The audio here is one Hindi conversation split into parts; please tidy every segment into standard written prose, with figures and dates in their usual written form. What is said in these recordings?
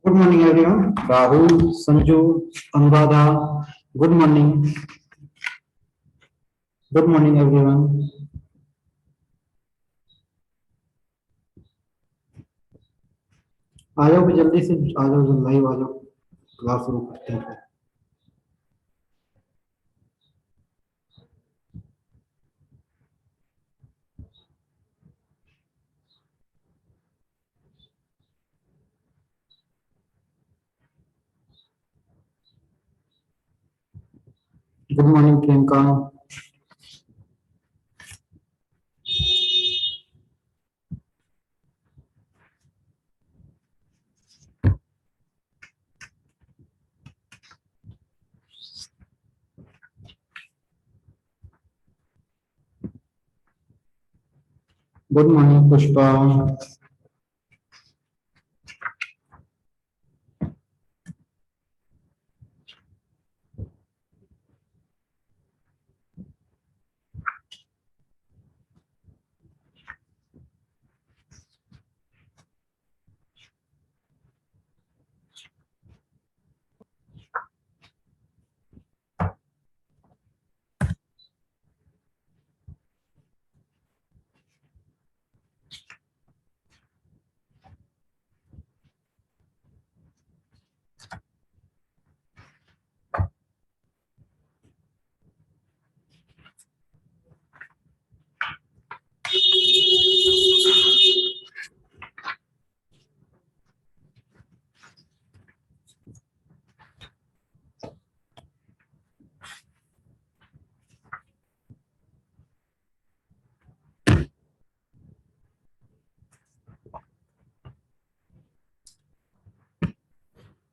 Good morning, everyone. Rahul, Sanju, Anvada. Good morning. Good morning, everyone. आ जाओ भी जल्दी से आ जाओ लाइव आ जाओ क्लास शुरू करते हैं। Good morning Priyanka. Good morning Pushpa.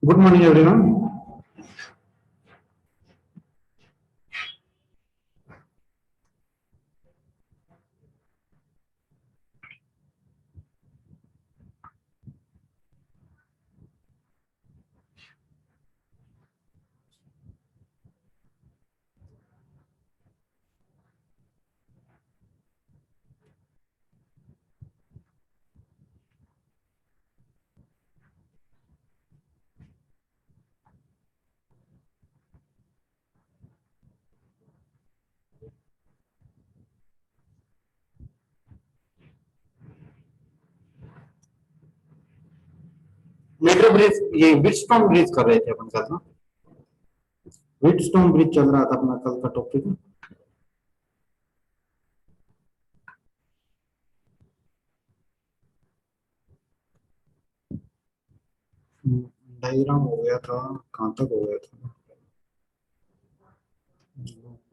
Good morning everyone. Metro bridge ये व्हीटस्टोन ब्रिज कर रहे थे अपन साथ में। व्हीटस्टोन ब्रिज चल रहा था अपना कल का टॉपिक। डायग्राम हो गया था। कहाँ तक हो गया था?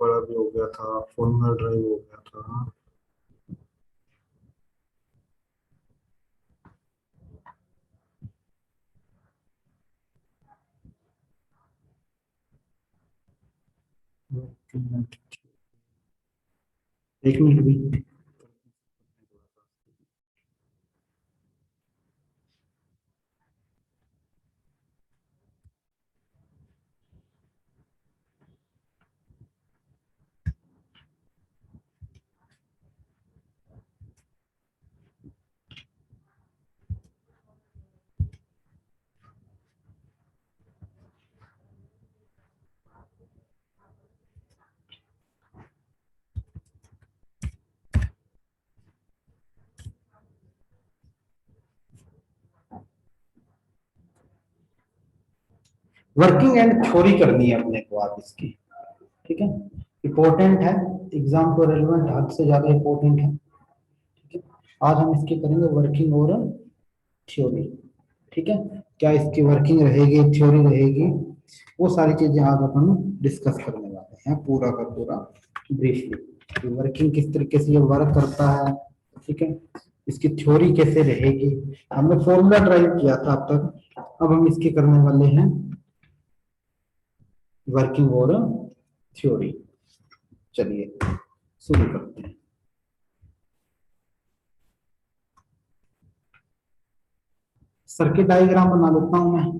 बड़ा भी हो गया था। फॉर्मूला ड्राइव हो गया था। एक मिनट भी। वर्किंग एंड थ्योरी करनी है अपने को आज इसकी। ठीक है, इम्पोर्टेंट है, एग्जाम को रेलेवेंट, हद से ज्यादा इम्पोर्टेंट है। ठीक है, आज हम इसकी करेंगे वर्किंग और थ्योरी। ठीक है, क्या इसकी वर्किंग रहेगी, थ्योरी रहेगी, वो सारी चीजें आज अपन डिस्कस करने वाले हैं पूरा का पूरा ब्रीफली। वर्किंग किस तरीके से ये वर्क करता है, ठीक है, इसकी थ्योरी कैसे रहेगी। हमने फॉर्मूला ड्राइव किया था अब तक, अब हम इसकी करने वाले हैं वर्किंग और थ्योरी। चलिए शुरू करते हैं। सर्किट डायग्राम बना लेता हूं मैं।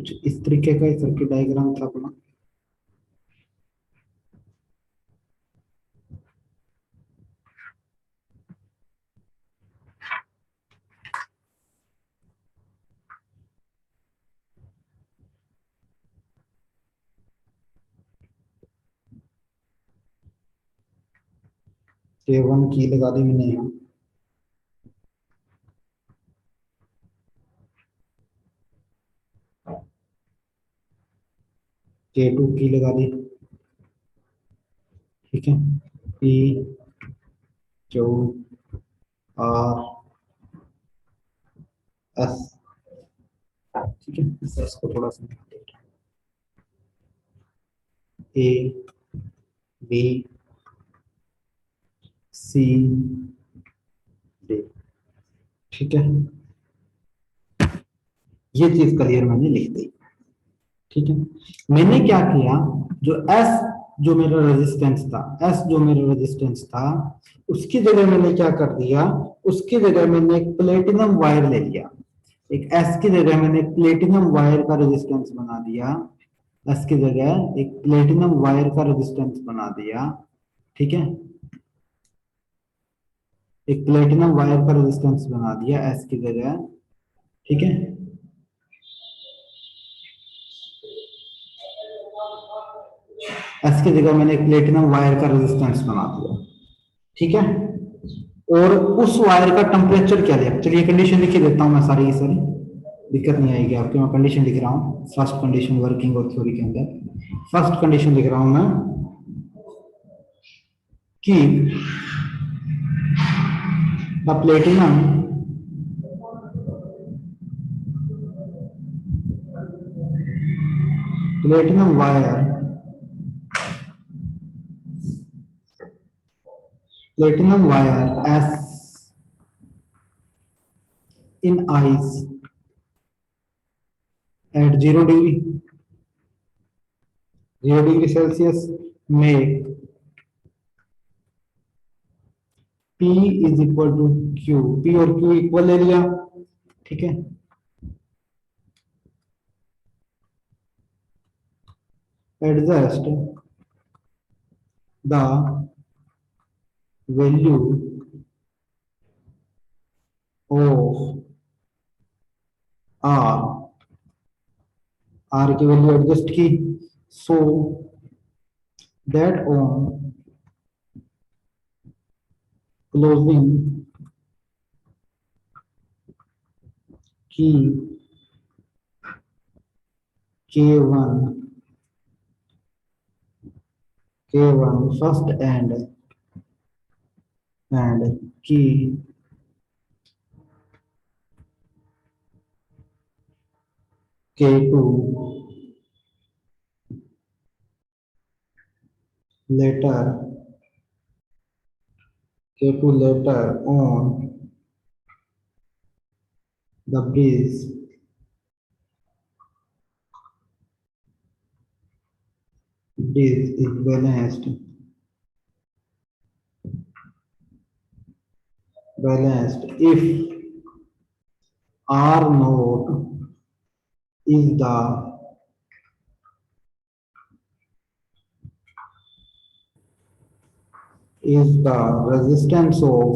कुछ इस तरीके का सर्किट डायग्राम था अपना। K1 की लगा दी मैंने यहाँ, K2 की लगा दी, ठीक है, P Q R S, ठीक है, इस S को थोड़ा सा A B C D, ठीक है, ये चीज क्लियर मैंने लिख दी, ठीक है। मैंने क्या किया, जो S जो मेरा रेजिस्टेंस था, S जो मेरा रेजिस्टेंस था, उसकी जगह मैंने क्या कर दिया, उसकी जगह मैंने एक प्लेटिनम वायर ले लिया, एक S की जगह मैंने एक प्लेटिनम वायर का रेजिस्टेंस बना दिया, S की जगह एक प्लेटिनम वायर का रेजिस्टेंस बना दिया, ठीक है, एक प्लेटिनम वायर का रेजिस्टेंस बना दिया S की जगह, ठीक है। S की जगह मैंने एक प्लेटिनम वायर का रेजिस्टेंस बना दिया, ठीक है। और उस वायर का टेम्परेचर क्या लिया, चलिए कंडीशन लिख देता हूं मैं सारी की सारी, दिक्कत नहीं आएगी आपके, मैं कंडीशन लिख रहा हूँ, फर्स्ट कंडीशन वर्किंग और थ्योरी के अंदर फर्स्ट कंडीशन लिख रहा हूं मैं कि the platinum platinum wire is in ice at 0 degree Celsius में P is equal to Q, P और Q इक्वल ले लिया, ठीक है। Adjust the value of R की वैल्यू एडजस्ट की, सो दैट ऑन क्लोजिंग की K1 first and key K2 later on the bridge is balanced if R naught is the resistance of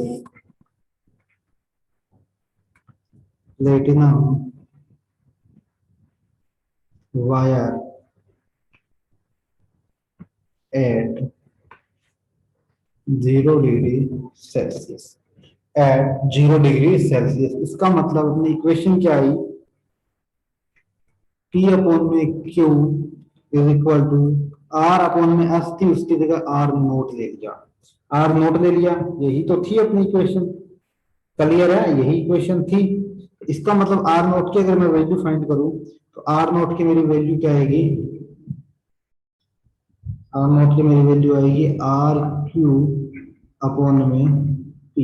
platinum wire at 0 degree Celsius, at 0 degree Celsius. इसका मतलब अपनी इक्वेशन क्या आई, P अपॉन में Q is equal to R upon में S थी, उसकी जगह R नोट ले लिया, R नोट ले लिया, यही तो थी अपनी इक्वेशन, क्लियर है, यही इक्वेशन थी। इसका मतलब R नोट की अगर मैं वैल्यू फाइंड करूं तो R नोट की मेरी वैल्यू क्या आएगी, R नोट की मेरी वैल्यू आएगी R Q अपॉन में P।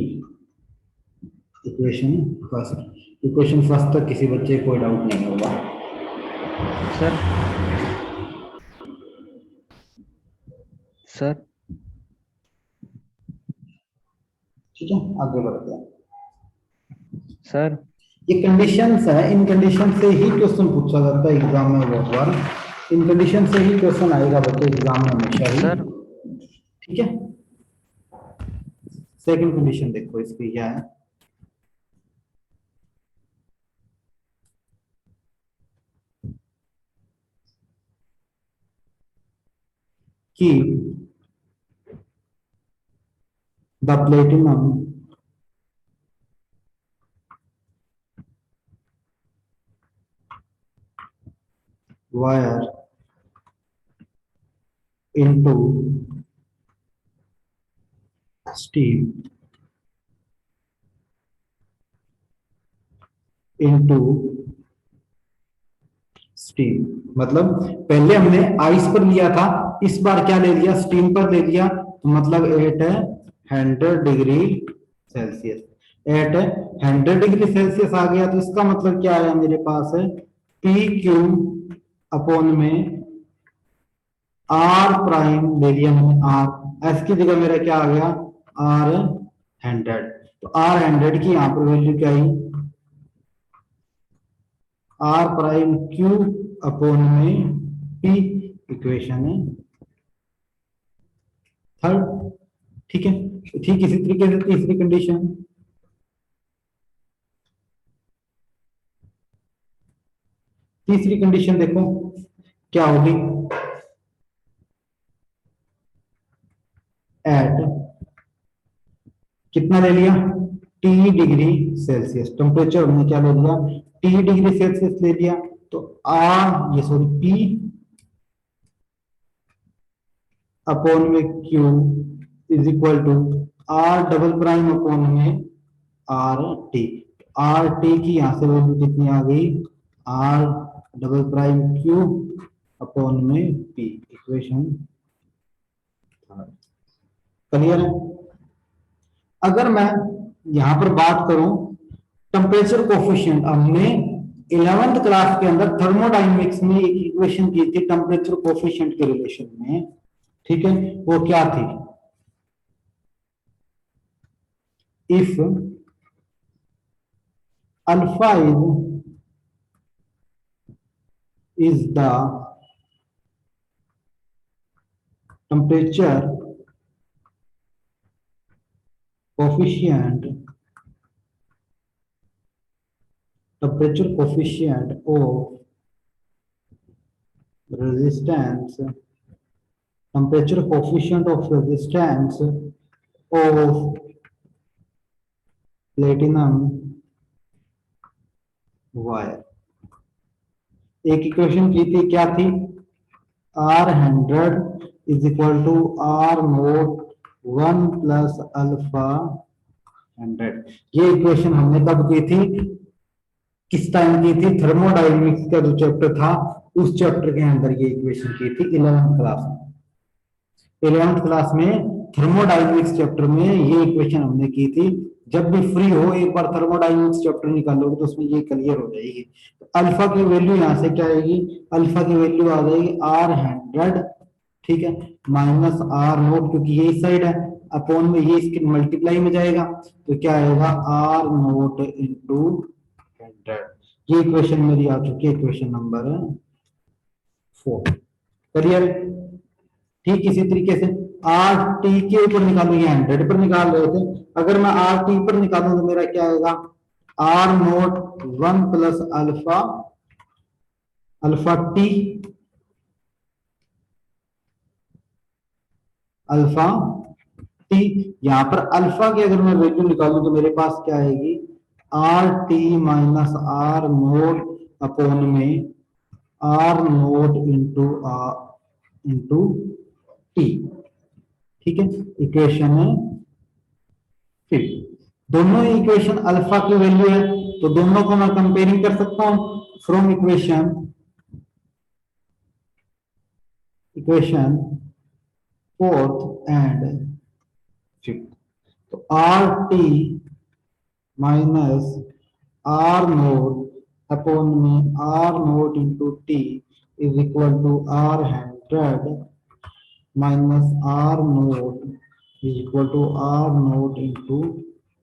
इक्वेशन फर्स्ट तक किसी बच्चे को कोई डाउट नहीं होगा सर। सर ठीक है, आगे बढ़ते हैं। सर ये कंडीशंस है, इन कंडीशन से ही क्वेश्चन पूछा जाता है एग्जाम में बहुत बार। इन कंडीशन से ही क्वेश्चन आएगा बच्चे एग्जाम में हमेशा ही। सर ठीक है, सेकंड कंडीशन देखो इसकी क्या है कि the platinum wire into steel into steel, मतलब पहले हमने आइस पर लिया था, इस बार क्या ले लिया, स्टीम पर ले लिया, तो मतलब at 100 degree Celsius, at 100 degree Celsius आ गया, तो इसका मतलब क्या आया मेरे पास है, पी क्यू अपॉन में आर प्राइम ले लिया मैंने, आर एस की जगह मेरा क्या आ गया, आर 100, तो आर 100 की यहां पर वैल्यू क्या आई, आर प्राइम क्यू अपॉन में पी, इक्वेशन है थर्ड। ठीक है, ठीक इसी तरीके से तीसरी कंडीशन, तीसरी कंडीशन देखो क्या होगी, एट कितना ले लिया, टी डिग्री सेल्सियस, टेम्परेचर हमने क्या ले लिया, टी डिग्री सेल्सियस ले लिया, तो आर ये सॉरी पी अपॉन में Q is equal to R double prime upon में आर टी, आर टी की यहां से वैल्यू कितनी आ गई, R double prime Q upon में पी, इक्वेशन क्लियर है। अगर मैं यहां पर बात करूं टेम्परेचर कोफिशिएंट, हमने 11th क्लास के अंदर थर्मोडायनेमिक्स में एक इक्वेशन की थी टेम्परेचर कोफिशिएंट के रिलेशन में, ठीक है, वो क्या थी, if alpha is the temperature coefficient of resistance, temperature coefficient of resistance of platinum wire, एक इक्वेशन की थी क्या थी, R100 is equal to R naught 1 plus alpha 100, ये इक्वेशन हमने कब की थी, किस टाइम की थी, थर्मोडायनेमिक्स का जो चैप्टर था उस चैप्टर के अंदर ये इक्वेशन की थी 11th क्लास में, 11th क्लास में थर्मोडायनेमिक्स चैप्टर में ये इक्वेशन हमने की थी। जब भी फ्री हो एक बार थर्मोडायनेमिक्स चैप्टर निकालोगे तो उसमें ये क्लियर हो जाएगी। तो अल्फा की वैल्यू यहां से क्या आएगी, अल्फा की वैल्यू आ जाएगी R100, ठीक है, माइनस आर नोट, क्योंकि ये साइड है, अपॉन में ये इसके मल्टीप्लाई में जाएगा, तो क्या आएगा आर नोट इंटू 100, ये इक्वेशन मेरी आ चुकी है, इक्वेशन नंबर 4, क्लियर। ठीक इसी तरीके से आर टी के ऊपर निकालेंगे, 100 पर निकाल रहे थे, अगर मैं आर टी पर निकालूं तो मेरा क्या आएगा, R naught 1 plus alpha, alpha T, alpha T, यहां पर अल्फा की अगर मैं वैल्यू निकालूं तो मेरे पास क्या आएगी, R T minus R naught upon में आर नोट इंटू टी, ठीक है, इक्वेशन है 5, दोनों इक्वेशन अल्फा की वैल्यू है, तो दोनों को मैं कंपेयरिंग कर सकता हूं from equation fourth and fifth, तो R T minus R naught upon में R naught into T is equal to R100 minus R naught is equal to R naught into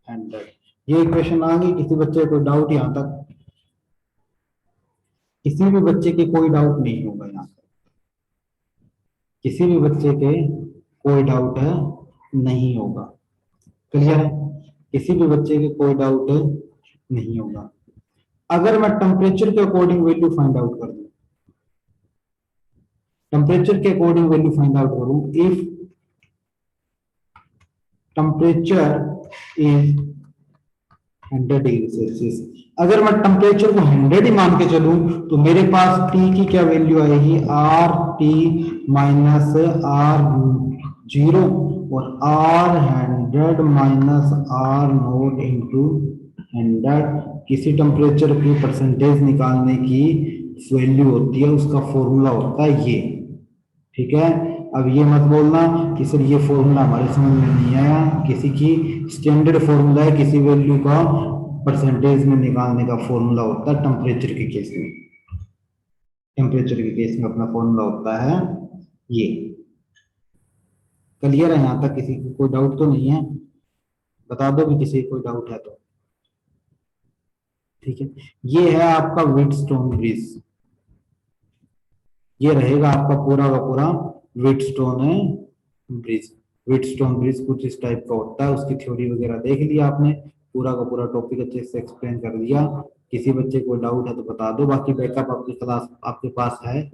100, ये इक्वेशन आ गई। किसी बच्चे को डाउट यहाँ तक? किसी भी बच्चे के कोई डाउट नहीं होगा यहाँ तक? किसी भी बच्चे के कोई डाउट है नहीं होगा? क्लियर है? किसी भी बच्चे के कोई डाउट नहीं होगा। अगर मैं टेम्परेचर के अकॉर्डिंग वैल्यू फाइंड आउट कर दूं, टेम्परेचर के अकॉर्डिंग वैल्यू फाइंड आउट करूं, if temperature is 100 degree Celsius, अगर मैं टेम्परेचर को 100 ही मान के चलूं तो मेरे पास टी की क्या वैल्यू आएगी? R T minus R zero और R 100 minus R naught into 100। किसी टेम्परेचर की परसेंटेज निकालने की वैल्यू होती है, उसका फॉर्मूला होता है ये। ठीक है, अब ये मत बोलना कि सर ये फॉर्मूला हमारे समझ में नहीं आया। किसी की स्टैंडर्ड फॉर्मूला है, किसी वैल्यू का परसेंटेज में निकालने का फॉर्मूला होता है टेम्परेचर के केस में। टेम्परेचर के केस में अपना फॉर्मूला होता है ये। क्लियर है यहाँ तक? किसी को कोई डाउट तो नहीं है? बता दो भी किसी को कोई डाउट है तो। ठीक है, ये है आपका व्हीटस्टोन ब्रिज। ये रहेगा आपका पूरा का पूरा व्हीटस्टोन ब्रिज। व्हीटस्टोन ब्रिज कुछ इस टाइप का होता है। उसकी थ्योरी वगैरह देख लिया आपने, पूरा का पूरा टॉपिक अच्छे से एक्सप्लेन कर दिया। किसी बच्चे को डाउट है तो बता दो, बाकी बैकअप आपकी क्लास आपके पास है,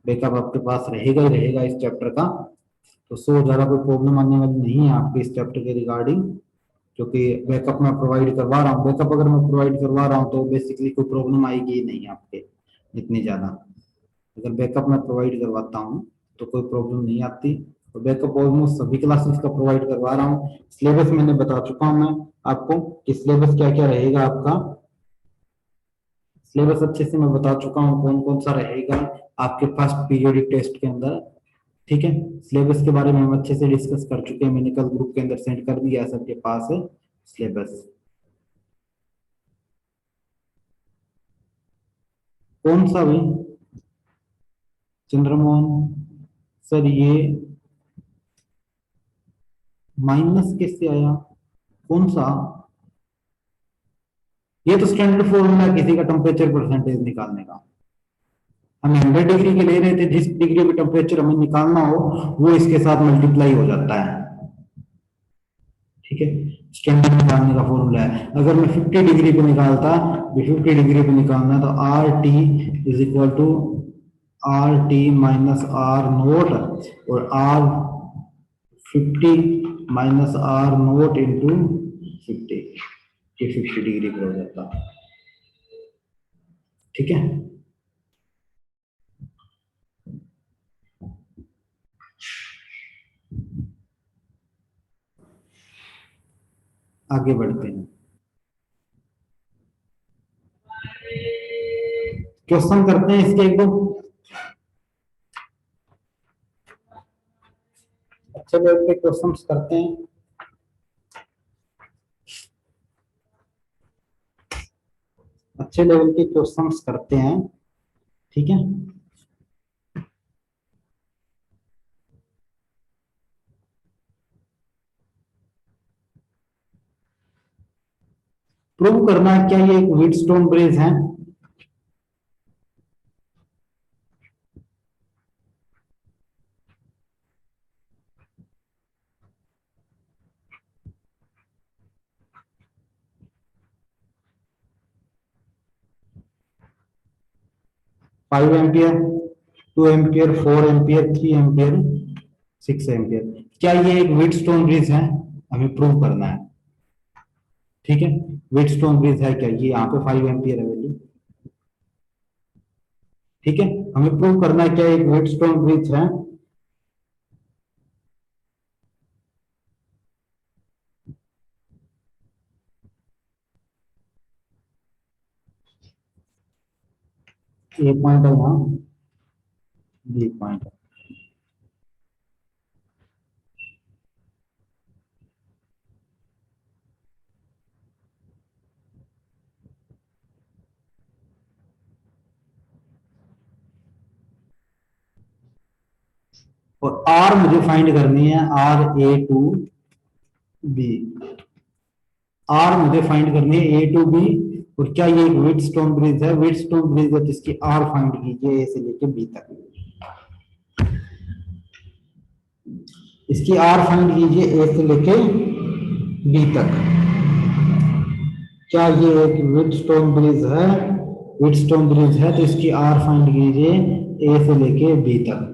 बैकअप आपके पास रहेगा ही रहेगा इस चैप्टर का। तो सो ज्यादा कोई प्रॉब्लम आने वाली नहीं है आपके इस चैप्टर के रिगार्डिंग, क्योंकि बैकअप मैं प्रोवाइड करवा रहा हूँ। बैकअप अगर मैं प्रोवाइड करवा रहा हूँ तो बेसिकली कोई प्रॉब्लम आएगी ही नहीं आपके इतनी ज्यादा। अगर बैकअप मैं प्रोवाइड करवाता हूँ तो कोई प्रॉब्लम नहीं आती। और बैकअप ऑलमोस्ट सभी क्लासेस का प्रोवाइड करवा रहा हूँ। सिलेबस मैंने बता चुका हूँ मैं आपको कि सिलेबस क्या क्या रहेगा आपका। सिलेबस अच्छे से मैं बता चुका हूँ कौन कौन सा रहेगा आपके पास पीरियोडिक टेस्ट के अंदर। ठीक है, सिलेबस के बारे में हम अच्छे से डिस्कस कर चुके हैं। मैंने कल ग्रुप के अंदर सेंड कर दिया है सबके पास सिलेबस। कौन सा भाई? चंद्रमोहन सर, ये माइनस कैसे आया? कौन सा? ये तो स्टैंडर्ड फॉर्मूला किसी का टेम्परेचर परसेंटेज निकालने का। हम 100 डिग्री के ले रहे थे, जिस डिग्री पे टेम्परेचर हमें निकालना हो वो इसके साथ मल्टीप्लाई हो जाता है। ठीक है, स्टैंडर्ड निकालने का फॉर्मूला है। अगर मैं 50 डिग्री पे निकालता, 50 डिग्री पे निकालना तो R T is equal to R T minus R naught और R 50 minus R naught into 50, ये 50 डिग्री पे हो जाता। ठीक है, आगे बढ़ते हैं। क्वेश्चन करते हैं इसके एक दो। अच्छे लेवल के क्वेश्चन करते हैं। अच्छे लेवल के क्वेश्चंस करते हैं। ठीक है, प्रूव करना है क्या ये एक व्हीटस्टोन ब्रिज है? Five ampere, 2 ampere, 4 ampere, 3 ampere, 6 ampere, क्या ये एक व्हीटस्टोन ब्रिज है? हमें प्रूव करना है। ठीक है, व्हीटस्टोन ब्रिज है क्या? ये यहाँ पे 5 एम्पियर है वैल्यू। ठीक है, हमें प्रूव करना है क्या एक व्हीटस्टोन ब्रिज है। ए पॉइंट है यहाँ, बी पॉइंट है। और आर मुझे फाइंड करनी है, R A to B. R मुझे फाइंड करनी है ए टू बी, और क्या ये एक व्हीटस्टोन ब्रिज है, व्हीटस्टोन ब्रिज है, जिसकी आर फाइंड कीजिए ए से लेके बी तक। इसकी आर फाइंड कीजिए ए से लेके बी तक। क्या ये एक व्हीटस्टोन ब्रिज है, व्हीटस्टोन ब्रिज है, तो इसकी आर फाइंड कीजिए ए से लेके बी तक।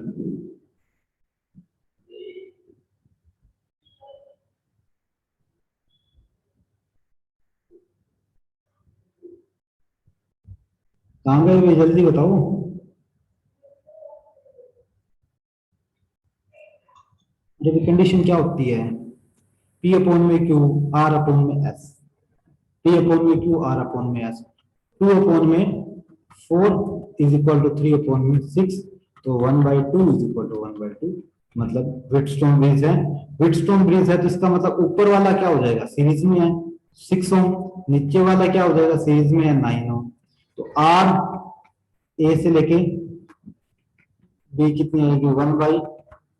कहाँ गए भाई, जल्दी बताओ। जब कंडीशन क्या होती है, पी अपॉन में क्यू, आर अपॉन में एस, पी अपॉन में क्यू, आर अपॉन में एस, टू अपॉन में four is equal to three upon में सिक्स, तो one by two is equal to one by two, मतलब व्हीटस्टोन ब्रिज है। व्हीटस्टोन ब्रिज है तो इसका मतलब ऊपर वाला क्या हो जाएगा, सीरीज में है 6 ओम, नीचे वाला क्या हो जाएगा, सीरीज में है 9 ओम। तो आर ए से लेके बी कितनी आएगी, वन बाई,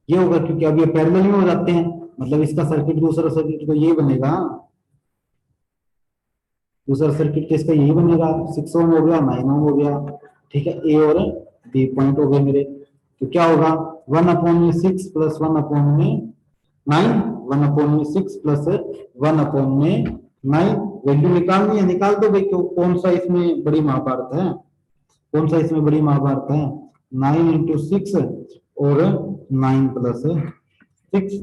ये होगा क्योंकि अब ये पैरेलल में हो जाते हैं, मतलब इसका सर्किट दूसरा सर्किट तो ये बनेगा, दूसरा सर्किट तो इसका यही बनेगा, 6 ओम हो गया, 9 ओम हो गया। ठीक है, ए और बी पॉइंट हो गए मेरे। तो क्या होगा, वन अपॉन में सिक्स प्लस वन अपॉन में नाइन, वन अपॉन में सिक्स प्लस वन अपॉन में नाइन। वैल्यू निकालनी है, निकाल दो भाई, क्यों, कौन सा इसमें बड़ी महाभारत है, कौन सा इसमें बड़ी महाभारत है, 9 इंटू 6 और 9 प्लस 6,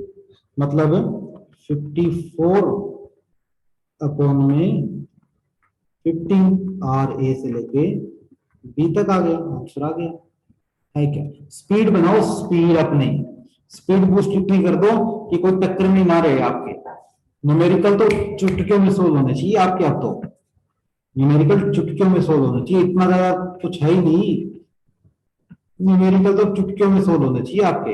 मतलब 54 अपॉन में 15, आर ए से लेके बी तक आ गया, आंसर आ गया है क्या। स्पीड बनाओ, स्पीड अपनी स्पीड बूस्ट इतनी कर दो कि कोई टक्कर में ना रहे आपके। न्यूमेरिकल तो चुटकियों में सोल्व होने चाहिए आपके, अब तो न्यूमेरिकल चुटकियों में सोल्व होना चाहिए, इतना ज्यादा कुछ है ही नहीं, न्यूमेरिकल तो चुटकियों में सोल्व होने चाहिए आपके।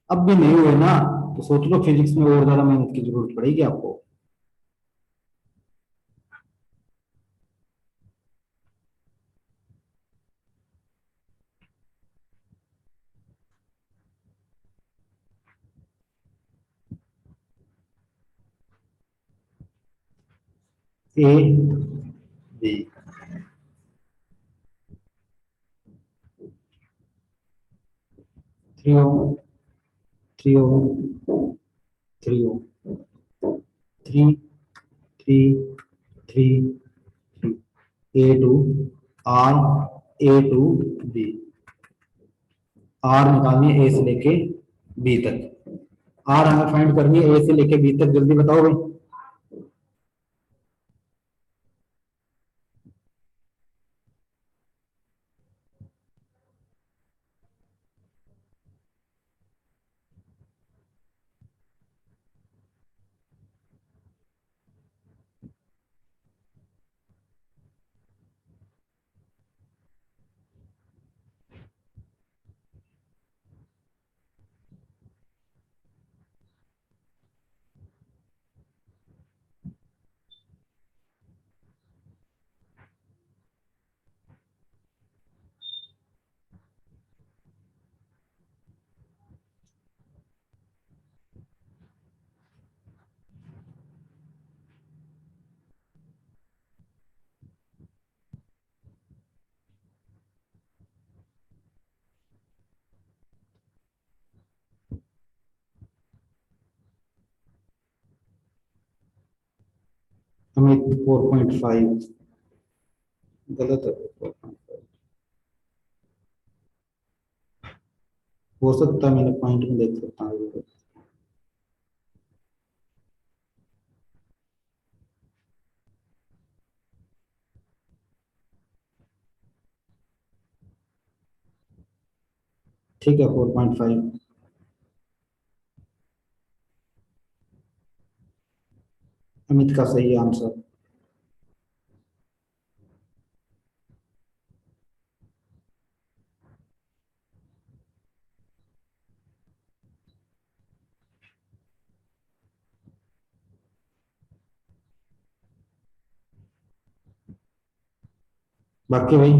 अब भी नहीं हुए ना, तो सोच लो फिजिक्स में और ज्यादा मेहनत की जरूरत पड़ेगी आपको। A B, 3 ohm, 3 ohm, 3 ohm, 3 3 3 A to R, A to B, R निकालनी है ए से लेके बी तक, आर हमें फाइंड करनी है ए से लेके बी तक, जल्दी बताओ भाई। हमें 4.5 गलत है, 4.5 हो सकता है, मैंने पॉइंट में देख सकता हूँ। ठीक है, 4.5 अमित का सही आंसर। बाकी भाई,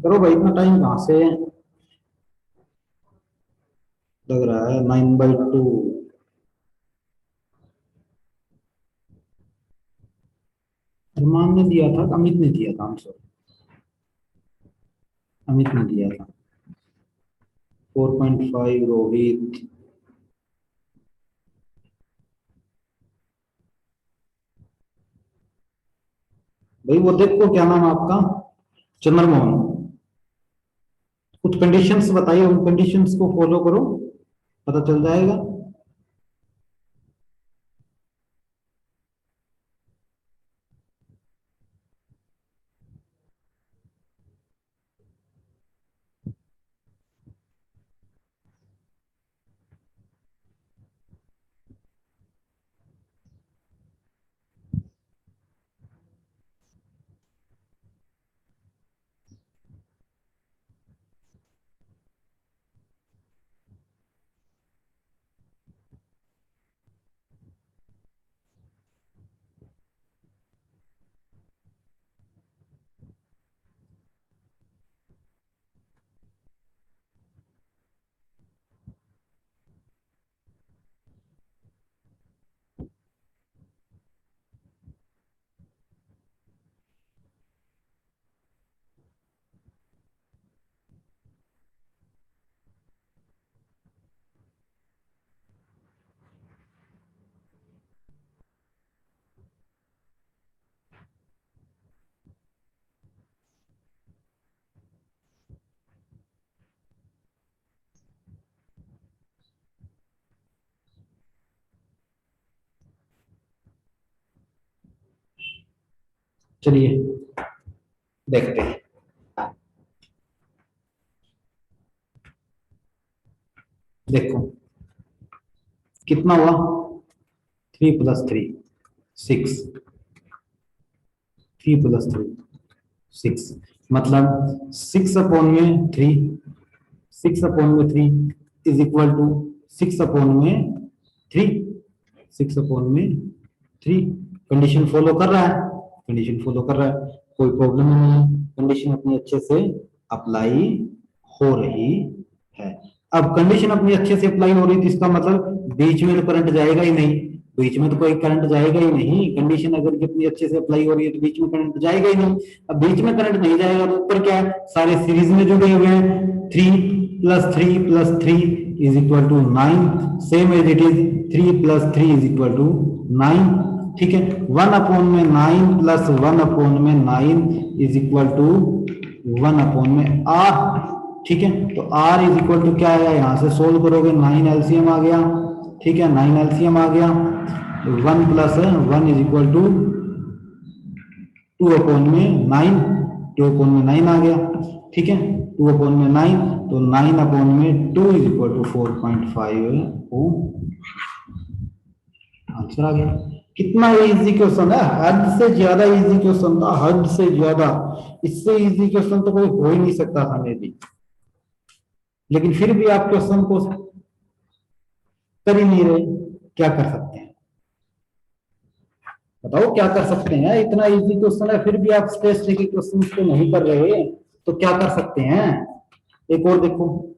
करो भाई, इतना टाइम कहाँ से लग रहा है? 9/2। अरमान ने दिया था, अमित ने दिया था आंसर। अमित ने दिया था 4.5। रोहित, भाई वो देखो क्या नाम है आपका, चंद्रमोहन। कुछ कंडीशंस बताइए, उन कंडीशंस को फॉलो करो, पता चल जाएगा। चलिए देखते हैं। देखो कितना हुआ, 3 + 3 6। 3 + 3 6, मतलब 6/3। 6/3 is equal to 6/3। 6/3 condition follow कर रहा है, कंडीशन फॉलो कर रहा है, कोई प्रॉब्लम नहीं है, कंडीशन अपनी अच्छे से अप्लाई हो रही है। अब कंडीशन अपनी अच्छे से अप्लाई हो रही थी, इसका मतलब बीच में तो करंट जाएगा ही नहीं, बीच में तो कोई करंट जाएगा ही नहीं। कंडीशन अगर कितनी अच्छे से अप्लाई हो रही है तो बीच में करंट जाएगा ही नहीं। अब बीच में करंट नहीं जाएगा तो ऊपर क्या है, सारे सीरीज में जुड़े हुए हैं। 3 + 3 + 3 is equal to 9, same as it is 3 + 3 is equal to 9। ठीक है, 1/9 + 1/9 इज इक्वल टू 1/r। ठीक है, तो r इज इक्वल टू क्या आएगा, यहां से सोल्व करोगे 9 एलसीएम आ गया। ठीक है, 9 एलसीएम आ गया, 1 + 1 इज इक्वल टू 2/9। 2/9 आ गया। ठीक है, 2/9, तो 9/2 is equal to 4.5 ohm. Answer आ गया। कितना इजी क्वेश्चन है, हद से ज्यादा इजी क्वेश्चन था, हद से ज्यादा। इससे इजी क्वेश्चन तो कोई हो ही नहीं सकता था मे भी, लेकिन फिर भी आप क्वेश्चन को कर ही नहीं रहे। क्या कर सकते हैं बताओ, क्या कर सकते हैं? इतना इजी क्वेश्चन है फिर भी आप स्ट्रेस लेके क्वेश्चन को नहीं कर रहे, तो क्या कर सकते हैं? एक और देखो,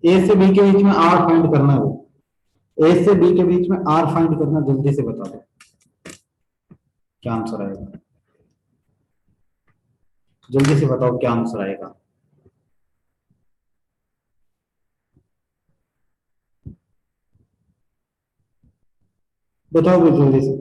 ए से बी के बीच में आर फाइंड करना है, वो ए से बी के बीच में आर फाइंड करना, जल्दी से बता दो क्या आंसर आएगा। जल्दी से बताओ क्या आंसर आएगा। बताओ भी जल्दी से।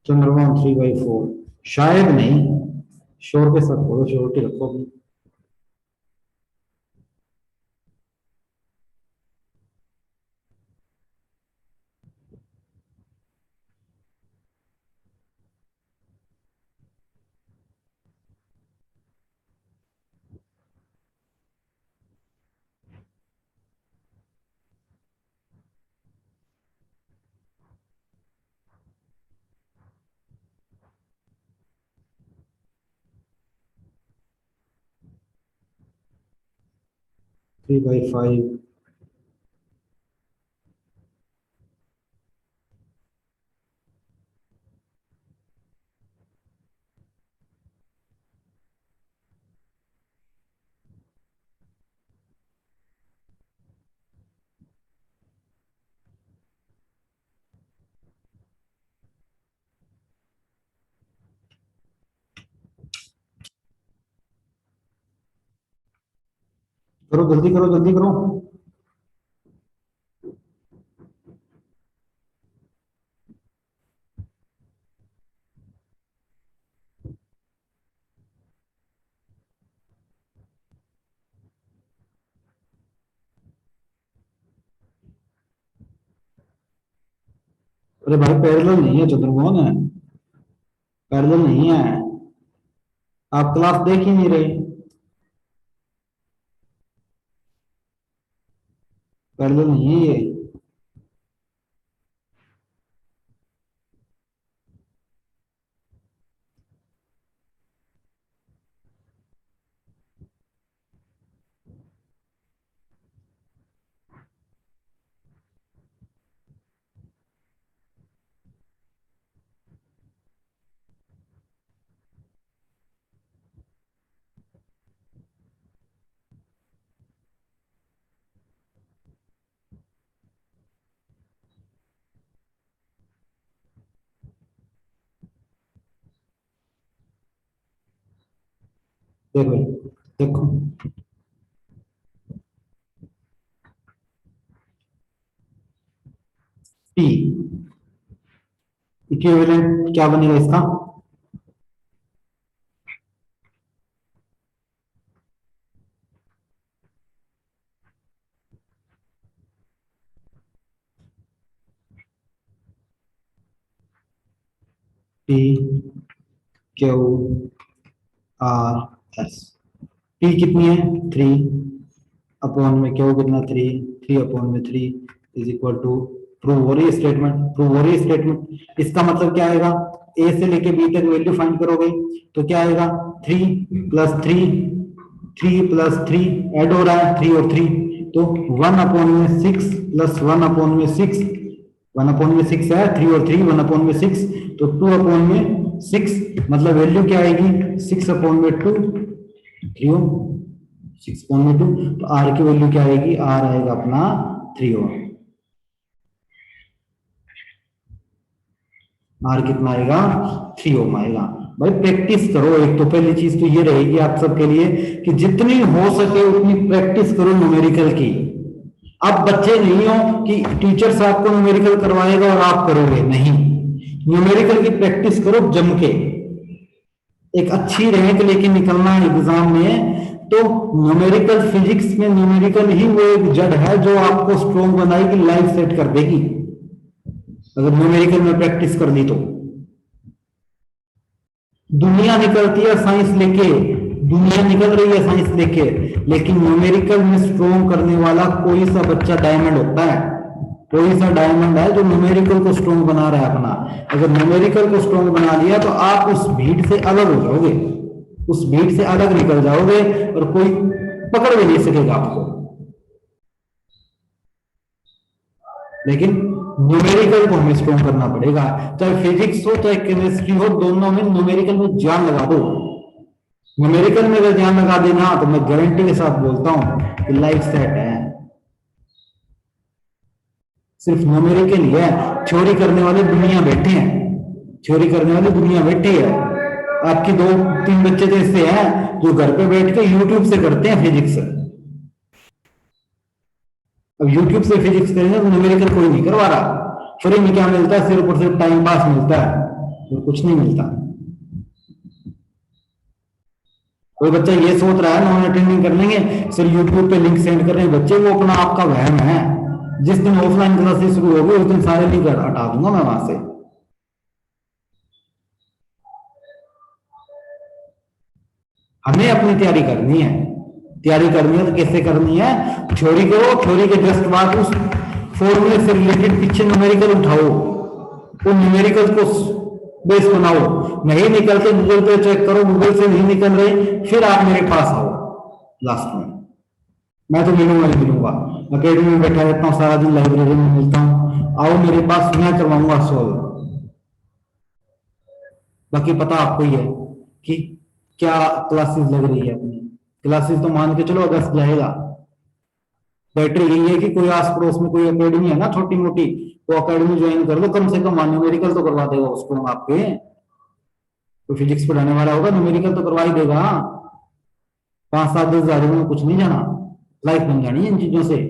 चंद्रमान 3/4 शायद नहीं, श्योर के साथ बोलो, श्योरिटी रखो अपनी। थ्री बाई फाइव करो, जल्दी करो, जल्दी करो। अरे भाई पैरेलल नहीं है चंद्रमोहन, है पैरेलल नहीं है। आप क्लास देख ही नहीं रहे, पैरेलल नहीं है ये। देखो, देखो P इक्विवेलेंट क्या बनेगा इसका? P Q R S। P कितनी है? 3 अपॉन में Q कितना? 3, 3 अपॉन में 3 इज इक्वल टू, प्रूव हो रही है स्टेटमेंट, प्रूव हो रही है स्टेटमेंट। इसका मतलब क्या आएगा? ए से लेके बी तक वैल्यू फाइंड करोगे तो क्या आएगा? 3 प्लस 3, 3 प्लस 3 ऐड हो रहा है, 3 और 3 तो 1 अपॉन में 6 प्लस 1 अपॉन में 6, 1 अपॉन में 6 है, 3 और 3 1 अपॉन में 6 तो 2 अपॉन में 6, मतलब वैल्यू क्या आएगी? 6 अपॉन में 2, 3 और 6 अपॉन में 2 तो आर की वैल्यू क्या आएगी? आर आएगा अपना 3 और आर कितना आएगा? 3 ओम आएगा। भाई प्रैक्टिस करो, एक तो पहली चीज तो ये रहेगी आप सबके लिए कि जितनी हो सके उतनी प्रैक्टिस करो न्यूमेरिकल की। अब बच्चे नहीं हो कि टीचर साहब को न्यूमेरिकल करवाएगा और आप करोगे, नहीं, न्यूमेरिकल की प्रैक्टिस करो जम के। एक अच्छी रैंक लेके निकलना है एग्जाम में तो न्यूमेरिकल फिजिक्स में न्यूमेरिकल ही वो एक जड़ है जो आपको स्ट्रॉन्ग बनाएगी, लाइफ सेट कर देगी अगर न्यूमेरिकल में प्रैक्टिस कर ली तो। दुनिया निकलती है साइंस लेके, दुनिया निकल रही है साइंस लेके, लेकिन न्यूमेरिकल में स्ट्रॉन्ग करने वाला कोई सा बच्चा डायमंड होता है, कोई सा डायमंड है जो न्यूमेरिकल को स्ट्रॉन्ग बना रहा है अपना। अगर न्यूमेरिकल को स्ट्रॉन्ग बना लिया तो आप उस भीड़ से अलग हो जाओगे, उस भीड़ से अलग निकल जाओगे और कोई पकड़ भी नहीं सकेगा आपको। लेकिन न्यूमेरिकल को हमें स्ट्रॉन्ग करना पड़ेगा, चाहे फिजिक्स हो चाहे केमिस्ट्री हो, दोनों में न्यूमेरिकल में जान लगा दो। न्यूमेरिकल में अगर ध्यान लगा देना तो मैं गारंटी के साथ बोलता हूं कि लाइफ सेट है। सिर्फ न्यूमेरिकल ही है, थ्योरी करने वाले दुनिया बैठे हैं, थ्योरी करने वाली दुनिया बैठी है। आपके 2-3 बच्चे तो ऐसे हैं जो घर पे बैठ के यूट्यूब से करते हैं फिजिक्स। अब यूट्यूब से फिजिक्स करेंगे तो न्यूमेरिकल कोई नहीं करवा रहा। फ्री में क्या मिलता है? सिर्फ और सिर्फ टाइम पास मिलता है। और कुछ नहीं मिलता। कोई बच्चा ये सोच रहा है नॉन अटेंडिंग कर लेंगे सर, यूट्यूब पे लिंक सेंड कर रहे हैं बच्चे, वो अपना आपका वहम है। जिस दिन ऑफलाइन क्लासेस शुरू होगी उस दिन सारे लिंक हटा दूंगा मैं वहां से। हमें अपनी तैयारी करनी है। तैयारी करनी है तो कैसे करनी है? थ्योरी करो, थ्योरी के जस्ट बाद उस फॉर्मूले से रिलेटेड पीछे न्यूमेरिकल उठाओ, उन न्यूमेरिकल को बेस बनाओ। नहीं निकलते गूगल पे चेक करो, गूगल से नहीं निकल रहे फिर आप मेरे पास आओ लास्ट में। मैं तो मिलूंगा ही मिलूंगा, अकेडमी में बैठा रहता हूँ सारा दिन, लाइब्रेरी में मिलता हूँ, आओ मेरे पास, मैं करवाऊंगा सॉल्व। बाकी पता आपको ही है कि क्या क्लासेस लग रही है अपनी। क्लासेस तो मान के चलो अगस्त जाएगा। बेटर यही है कि कोई आस पड़ोस में कोई अकेडमी है ना छोटी मोटी, वो अकेडमी ज्वाइन कर लो, कम से कम न्यूमेरिकल तो करवा देगा उसको आपके। कोई फिजिक्स पढ़ाने वाला होगा न्यूमेरिकल तो करवा ही देगा। 5-7-10 हजार में कुछ नहीं जाना, लाइफ बन जानी है इन चीजों से।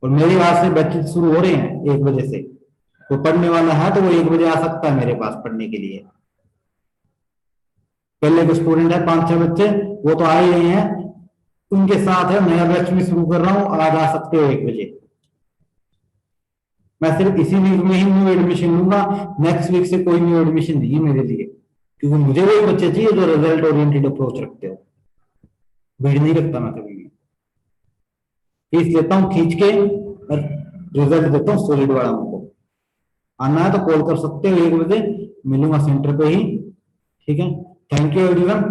और मेरे आज से बैचेस शुरू हो रहे हैं 1 बजे से, तो पढ़ने वाला है तो वो 1 बजे आ सकता है मेरे पास पढ़ने के लिए। पहले के स्टूडेंट है 5-6 बच्चे, वो तो आ ही रहे हैं, उनके साथ है नया बैच भी शुरू कर रहा हूँ, आज आ सकते हो 1 बजे। मैं सिर्फ इसी वीक में ही न्यू एडमिशन लूंगा, नेक्स्ट वीक से कोई न्यू एडमिशन नहीं है मेरे लिए, क्योंकि मुझे वही बच्चे चाहिए जो रिजल्ट ओरिएंटेड अप्रोच रखते हो। भीड़ नहीं रखता मैं कभी भी, फीस लेता हूँ खींच के और रिजल्ट देता हूँ सॉलिड वाला। उनको आना है तो कॉल कर सकते हो 1 बजे, मिलूंगा सेंटर पे ही। ठीक है, थैंक यू एवरीवन।